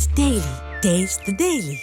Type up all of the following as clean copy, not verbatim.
Taste the Daily. Taste the Daily.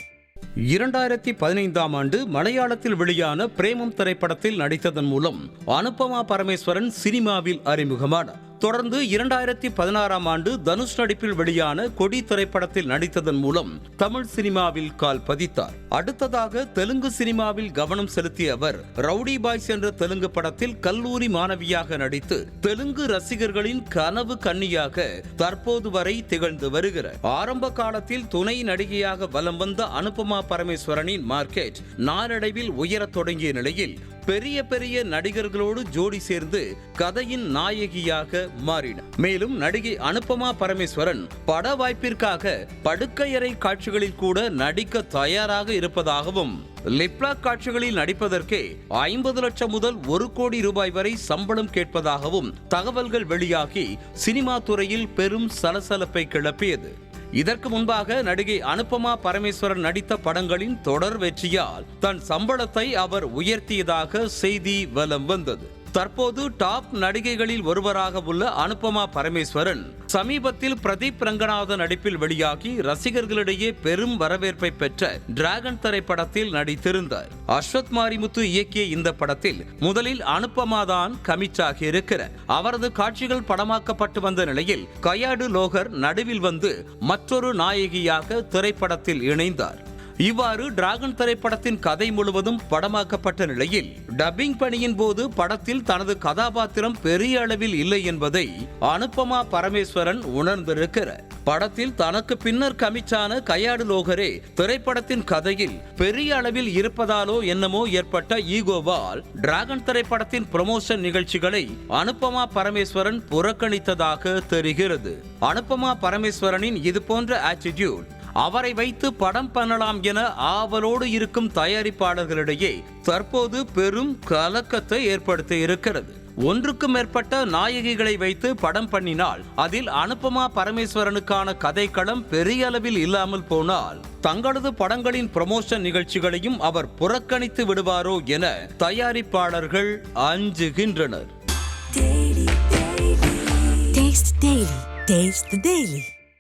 2015ஆம் ஆண்டு மலையாளத்தில் வெளியான பிரேமம் திரைப்படத்தில் நடித்ததன் மூலம் அனுபமா பரமேஸ்வரன் சினிமாவில் அறிமுகமானார். தொடர்ந்து 2016ஆம் ஆண்டு தனுஷ் நடிப்பில் வெளியான கொடி திரைப்படத்தில் நடித்ததன் மூலம் தமிழ் சினிமாவில் கால் பதித்தார். அடுத்ததாக தெலுங்கு சினிமாவில் கவனம் செலுத்திய அவர் ரவுடி பாய்ஸ் என்ற தெலுங்கு படத்தில் கல்லூரி மாணவியாக நடித்து தெலுங்கு ரசிகர்களின் கனவு கன்னியாக தற்போது வரை திகழ்ந்து வருகிறார். ஆரம்ப காலத்தில் துணை நடிகையாக வலம் வந்த அனுபமா பரமேஸ்வரனின் மார்க்கெட் நாளடைவில் உயரத் தொடங்கிய நிலையில் பெரிய பெரிய நடிகர்களோடு ஜோடி சேர்ந்து கதையின் நாயகியாக மாறினார். மேலும் நடிகை அனுபமா பரமேஸ்வரன் பட வாய்ப்பிற்காக படுக்கையறை காட்சிகளில் கூட நடிக்க தயாராக இருப்பதாகவும் லிப்லாக் காட்சிகளில் நடிப்பதற்கே 50 லட்சம் முதல் 1 கோடி ரூபாய் வரை சம்பளம் கேட்பதாகவும் தகவல்கள் வெளியாகி சினிமா துறையில் பெரும் சலசலப்பை கிளப்பியது. இதற்கு முன்பாக நடிகை அனுபமா பரமேஸ்வரன் நடித்த படங்களின் தொடர் வெற்றியால் தன் சம்பளத்தை அவர் உயர்த்தியதாக செய்தி வலம் வந்தது. தற்போது டாப் நடிகைகளில் ஒருவராக உள்ள அனுபமா பரமேஸ்வரன் சமீபத்தில் பிரதீப் ரங்கநாதன் நடிப்பில் வெளியாகி ரசிகர்களிடையே பெரும் வரவேற்பை பெற்ற டிராகன் திரைப்படத்தில் நடித்திருந்தார். அஸ்வத் மாரிமுத்து இயக்கிய இந்த படத்தில் முதலில் அனுபமா தான் கமிட்டாகி இருக்கிறார். அவரது காட்சிகள் படமாக்கப்பட்டு வந்த நிலையில் கயாடு லோகர் நடுவில் வந்து மற்றொரு நாயகியாக திரைப்படத்தில் இணைந்தார். இவ்வாறு டிராகன் திரைப்படத்தின் கதை முழுவதும் படமாக்கப்பட்ட நிலையில் டப்பிங் பணியின் போது படத்தில் தனது கதாபாத்திரம் பெரிய அளவில் இல்லை என்பதை அனுபமா பரமேஸ்வரன் உணர்ந்திருக்கிறார். படத்தில் தனக்கு பின்னர் கமிட்டான கயாடு லோகரே திரைப்படத்தின் கதையில் பெரிய அளவில் இருப்பதாலோ என்னமோ ஏற்பட்ட ஈகோவால் டிராகன் திரைப்படத்தின் ப்ரமோஷன் நிகழ்ச்சிகளை அனுபமா பரமேஸ்வரன் புறக்கணித்ததாக தெரிகிறது. அனுபமா பரமேஸ்வரனின் இது போன்ற ஆட்டிடியூட் அவரை வைத்து படம் பண்ணலாம் என ஆவலோடு இருக்கும் தயாரிப்பாளர்களிடையே தற்போது பெரும் கலக்கத்தை ஏற்படுத்தி இருக்கிறது. ஒன்றுக்கும் மேற்பட்ட நாயகிகளை வைத்து படம் பண்ணினால் அதில் அனுபமா பரமேஸ்வரனுக்கான கதைக்களம் பெரிய அளவில் இல்லாமல் போனால் தங்களது படங்களின் ப்ரமோஷன் நிகழ்ச்சிகளையும் அவர் புறக்கணித்து விடுவாரோ என தயாரிப்பாளர்கள் அஞ்சுகின்றனர். Taste the Daily. Taste the Daily.